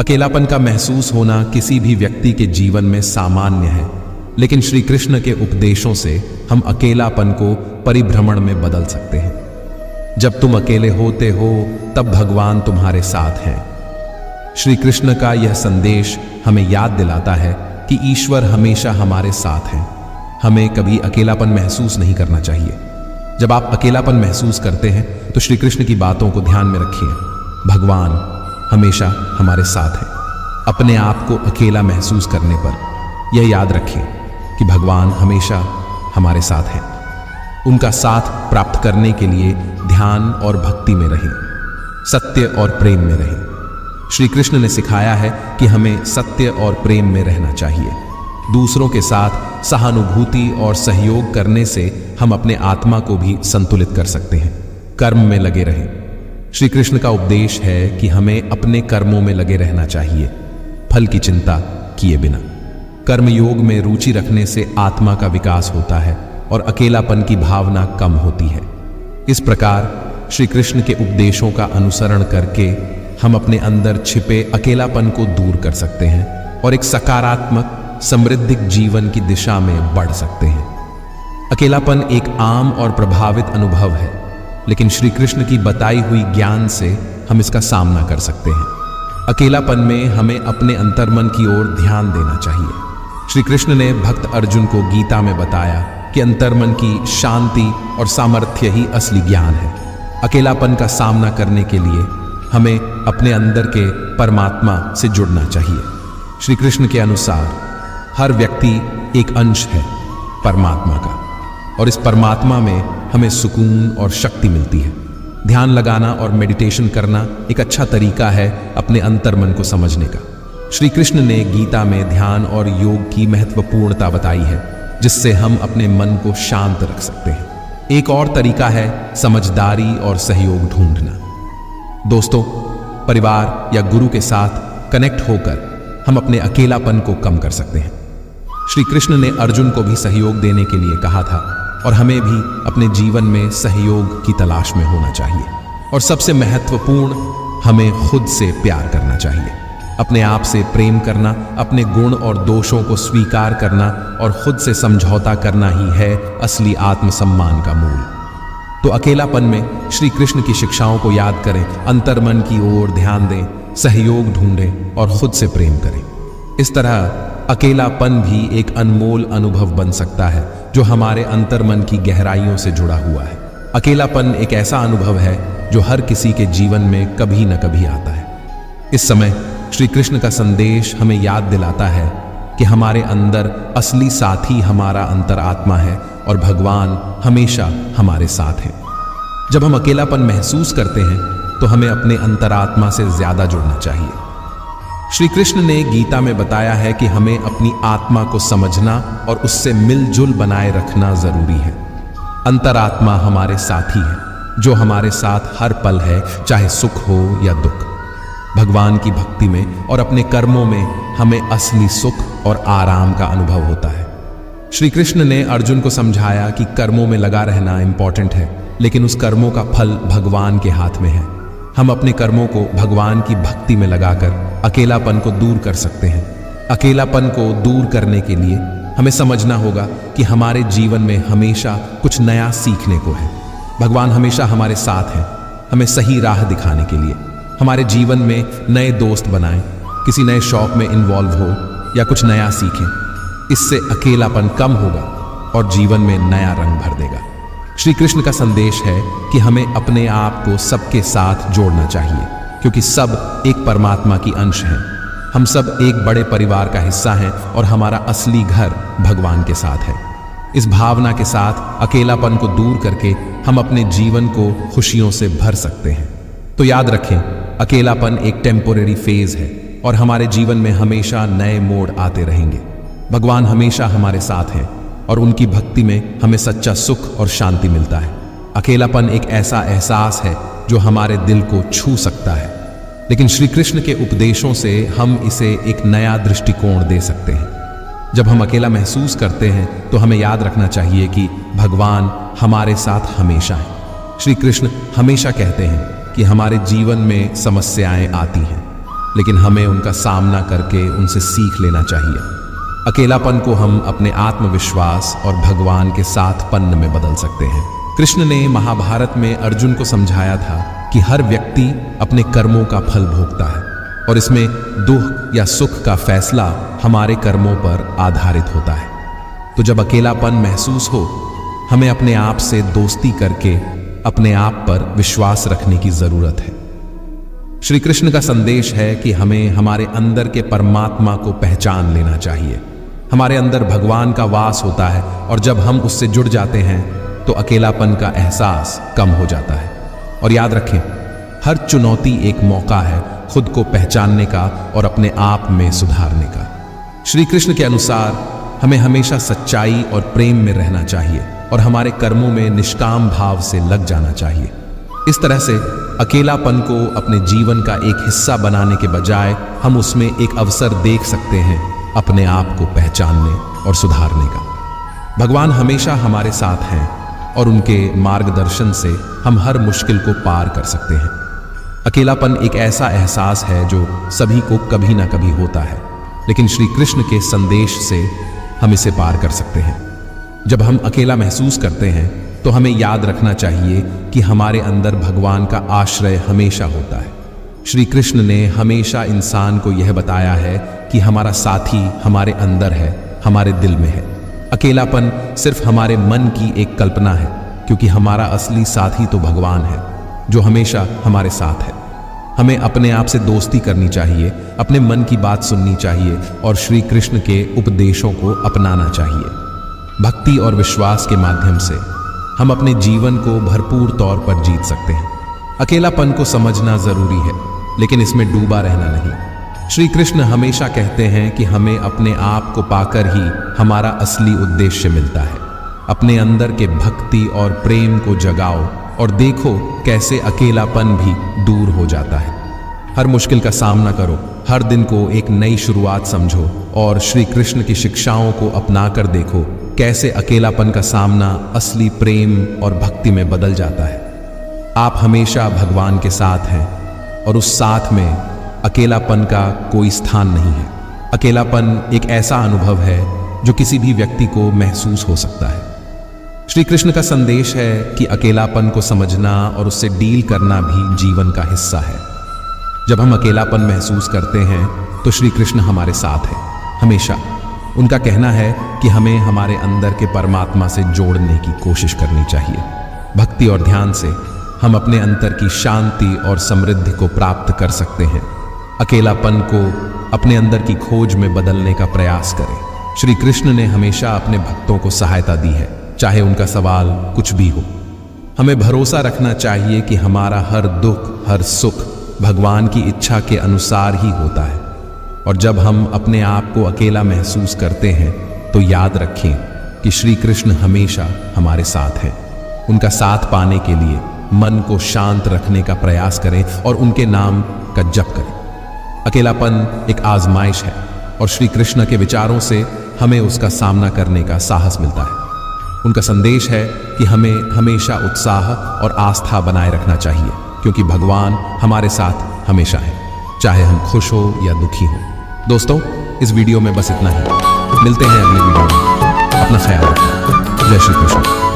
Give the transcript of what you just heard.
अकेलापन का महसूस होना किसी भी व्यक्ति के जीवन में सामान्य है, लेकिन श्री कृष्ण के उपदेशों से हम अकेलापन को परिभ्रमण में बदल सकते हैं। जब तुम अकेले होते हो तब भगवान तुम्हारे साथ हैं। श्री कृष्ण का यह संदेश हमें याद दिलाता है कि ईश्वर हमेशा हमारे साथ हैं। हमें कभी अकेलापन महसूस नहीं करना चाहिए। जब आप अकेलापन महसूस करते हैं तो श्री कृष्ण की बातों को ध्यान में रखिए। भगवान हमेशा हमारे साथ हैं। अपने आप को अकेला महसूस करने पर यह याद रखें कि भगवान हमेशा हमारे साथ हैं। उनका साथ प्राप्त करने के लिए ध्यान और भक्ति में रहें, सत्य और प्रेम में रहें। श्री कृष्ण ने सिखाया है कि हमें सत्य और प्रेम में रहना चाहिए। दूसरों के साथ सहानुभूति और सहयोग करने से हम अपने आत्मा को भी संतुलित कर सकते हैं। कर्म में लगे रहें। श्री कृष्ण का उपदेश है कि हमें अपने कर्मों में लगे रहना चाहिए, फल की चिंता किए बिना। कर्म योग में रुचि रखने से आत्मा का विकास होता है और अकेलापन की भावना कम होती है। इस प्रकार श्री कृष्ण के उपदेशों का अनुसरण करके हम अपने अंदर छिपे अकेलापन को दूर कर सकते हैं और एक सकारात्मक समृद्ध जीवन की दिशा में बढ़ सकते हैं। अकेलापन एक आम और प्रभावित अनुभव है, लेकिन श्री कृष्ण की बताई हुई ज्ञान से हम इसका सामना कर सकते हैं। अकेलापन में हमें अपने अंतर्मन की ओर ध्यान देना चाहिए। श्री कृष्ण ने भक्त अर्जुन को गीता में बताया कि अंतर्मन की शांति और सामर्थ्य ही असली ज्ञान है। अकेलापन का सामना करने के लिए हमें अपने अंदर के परमात्मा से जुड़ना चाहिए। श्री कृष्ण के अनुसार हर व्यक्ति एक अंश है परमात्मा का, और इस परमात्मा में हमें सुकून और शक्ति मिलती है। ध्यान लगाना और मेडिटेशन करना एक अच्छा तरीका है अपने अंतर्मन को समझने का। श्री कृष्ण ने गीता में ध्यान और योग की महत्वपूर्णता बताई है, जिससे हम अपने मन को शांत रख सकते हैं। एक और तरीका है समझदारी और सहयोग ढूंढना। दोस्तों, परिवार या गुरु के साथ कनेक्ट होकर हम अपने अकेलापन को कम कर सकते हैं। श्री कृष्ण ने अर्जुन को भी सहयोग देने के लिए कहा था, और हमें भी अपने जीवन में सहयोग की तलाश में होना चाहिए। और सबसे महत्वपूर्ण, हमें खुद से प्यार करना चाहिए। अपने आप से प्रेम करना, अपने गुण और दोषों को स्वीकार करना और खुद से समझौता करना ही है असली आत्मसम्मान का मूल। तो अकेलापन में श्री कृष्ण की शिक्षाओं को याद करें, अंतर्मन की ओर ध्यान दें, सहयोग ढूंढें और खुद से प्रेम करें। इस तरह अकेलापन भी एक अनमोल अनुभव बन सकता है जो हमारे अंतर्मन की गहराइयों से जुड़ा हुआ है। अकेलापन एक ऐसा अनुभव है जो हर किसी के जीवन में कभी न कभी आता है। इस समय श्री कृष्ण का संदेश हमें याद दिलाता है कि हमारे अंदर असली साथी हमारा अंतरात्मा है और भगवान हमेशा हमारे साथ हैं। जब हम अकेलापन महसूस करते हैं तो हमें अपने अंतरात्मा से ज्यादा जुड़ना चाहिए। श्री कृष्ण ने गीता में बताया है कि हमें अपनी आत्मा को समझना और उससे मिलजुल बनाए रखना जरूरी है। अंतरात्मा हमारे साथी है, जो हमारे साथ हर पल है, चाहे सुख हो या दुख। भगवान की भक्ति में और अपने कर्मों में हमें असली सुख और आराम का अनुभव होता है। श्री कृष्ण ने अर्जुन को समझाया कि कर्मों में लगा रहना इंपॉर्टेंट है, लेकिन उस कर्मों का फल भगवान के हाथ में है। हम अपने कर्मों को भगवान की भक्ति में लगाकर अकेलापन को दूर कर सकते हैं। अकेलापन को दूर करने के लिए हमें समझना होगा कि हमारे जीवन में हमेशा कुछ नया सीखने को है। भगवान हमेशा हमारे साथ हैं, हमें सही राह दिखाने के लिए। हमारे जीवन में नए दोस्त बनाएं, किसी नए शौक में इन्वॉल्व हो या कुछ नया सीखें। इससे अकेलापन कम होगा और जीवन में नया रंग भर देगा। श्री कृष्ण का संदेश है कि हमें अपने आप को सबके साथ जोड़ना चाहिए, क्योंकि सब एक परमात्मा की अंश हैं। हम सब एक बड़े परिवार का हिस्सा हैं और हमारा असली घर भगवान के साथ है। इस भावना के साथ अकेलापन को दूर करके हम अपने जीवन को खुशियों से भर सकते हैं। तो याद रखें, अकेलापन एक टेम्पोरेरी फेज है और हमारे जीवन में हमेशा नए मोड़ आते रहेंगे। भगवान हमेशा हमारे साथ हैं और उनकी भक्ति में हमें सच्चा सुख और शांति मिलता है। अकेलापन एक ऐसा एहसास है जो हमारे दिल को छू सकता है, लेकिन श्री कृष्ण के उपदेशों से हम इसे एक नया दृष्टिकोण दे सकते हैं। जब हम अकेला महसूस करते हैं तो हमें याद रखना चाहिए कि भगवान हमारे साथ हमेशा है। श्री कृष्ण हमेशा कहते हैं कि हमारे जीवन में समस्याएं आती हैं, लेकिन हमें उनका सामना करके उनसे सीख लेना चाहिए। अकेलापन को हम अपने आत्मविश्वास और भगवान के साथपन में बदल सकते हैं। कृष्ण ने महाभारत में अर्जुन को समझाया था कि हर व्यक्ति अपने कर्मों का फल भोगता है और इसमें दुख या सुख का फैसला हमारे कर्मों पर आधारित होता है। तो जब अकेलापन महसूस हो, हमें अपने आप से दोस्ती करके अपने आप पर विश्वास रखने की जरूरत है। श्री कृष्ण का संदेश है कि हमें हमारे अंदर के परमात्मा को पहचान लेना चाहिए। हमारे अंदर भगवान का वास होता है और जब हम उससे जुड़ जाते हैं तो अकेलापन का एहसास कम हो जाता है। और याद रखें, हर चुनौती एक मौका है खुद को पहचानने का और अपने आप में सुधारने का। श्री कृष्ण के अनुसार हमें हमेशा सच्चाई और प्रेम में रहना चाहिए और हमारे कर्मों में निष्काम भाव से लग जाना चाहिए। इस तरह से अकेलापन को अपने जीवन का एक हिस्सा बनाने के बजाय हम उसमें एक अवसर देख सकते हैं अपने आप को पहचानने और सुधारने का। भगवान हमेशा हमारे साथ हैं और उनके मार्गदर्शन से हम हर मुश्किल को पार कर सकते हैं। अकेलापन एक ऐसा एहसास है जो सभी को कभी ना कभी होता है, लेकिन श्री कृष्ण के संदेश से हम इसे पार कर सकते हैं। जब हम अकेला महसूस करते हैं तो हमें याद रखना चाहिए कि हमारे अंदर भगवान का आश्रय हमेशा होता है। श्री कृष्ण ने हमेशा इंसान को यह बताया है कि हमारा साथी हमारे अंदर है, हमारे दिल में है। अकेलापन सिर्फ हमारे मन की एक कल्पना है, क्योंकि हमारा असली साथी तो भगवान है जो हमेशा हमारे साथ है। हमें अपने आप से दोस्ती करनी चाहिए, अपने मन की बात सुननी चाहिए और श्री कृष्ण के उपदेशों को अपनाना चाहिए। भक्ति और विश्वास के माध्यम से हम अपने जीवन को भरपूर तौर पर जीत सकते हैं। अकेलापन को समझना जरूरी है, लेकिन इसमें डूबा रहना नहीं। श्री कृष्ण हमेशा कहते हैं कि हमें अपने आप को पाकर ही हमारा असली उद्देश्य मिलता है। अपने अंदर के भक्ति और प्रेम को जगाओ और देखो कैसे अकेलापन भी दूर हो जाता है। हर मुश्किल का सामना करो, हर दिन को एक नई शुरुआत समझो और श्री कृष्ण की शिक्षाओं को अपनाकर देखो कैसे अकेलापन का सामना असली प्रेम और भक्ति में बदल जाता है। आप हमेशा भगवान के साथ हैं और उस साथ में अकेलापन का कोई स्थान नहीं है। अकेलापन एक ऐसा अनुभव है जो किसी भी व्यक्ति को महसूस हो सकता है। श्री कृष्ण का संदेश है कि अकेलापन को समझना और उससे डील करना भी जीवन का हिस्सा है। जब हम अकेलापन महसूस करते हैं तो श्री कृष्ण हमारे साथ है हमेशा। उनका कहना है कि हमें हमारे अंदर के परमात्मा से जोड़ने की कोशिश करनी चाहिए। भक्ति और ध्यान से हम अपने अंतर की शांति और समृद्धि को प्राप्त कर सकते हैं। अकेलापन को अपने अंदर की खोज में बदलने का प्रयास करें। श्री कृष्ण ने हमेशा अपने भक्तों को सहायता दी है, चाहे उनका सवाल कुछ भी हो। हमें भरोसा रखना चाहिए कि हमारा हर दुख, हर सुख भगवान की इच्छा के अनुसार ही होता है। और जब हम अपने आप को अकेला महसूस करते हैं तो याद रखें कि श्री कृष्ण हमेशा हमारे साथ हैं। उनका साथ पाने के लिए मन को शांत रखने का प्रयास करें और उनके नाम का जप करें। अकेलापन एक आजमाइश है और श्री कृष्ण के विचारों से हमें उसका सामना करने का साहस मिलता है। उनका संदेश है कि हमें हमेशा उत्साह और आस्था बनाए रखना चाहिए, क्योंकि भगवान हमारे साथ हमेशा है, चाहे हम खुश हो या दुखी हो। दोस्तों, इस वीडियो में बस इतना ही। मिलते हैं अगले वीडियो में। अपना ख्याल रखें। जय श्री कृष्ण।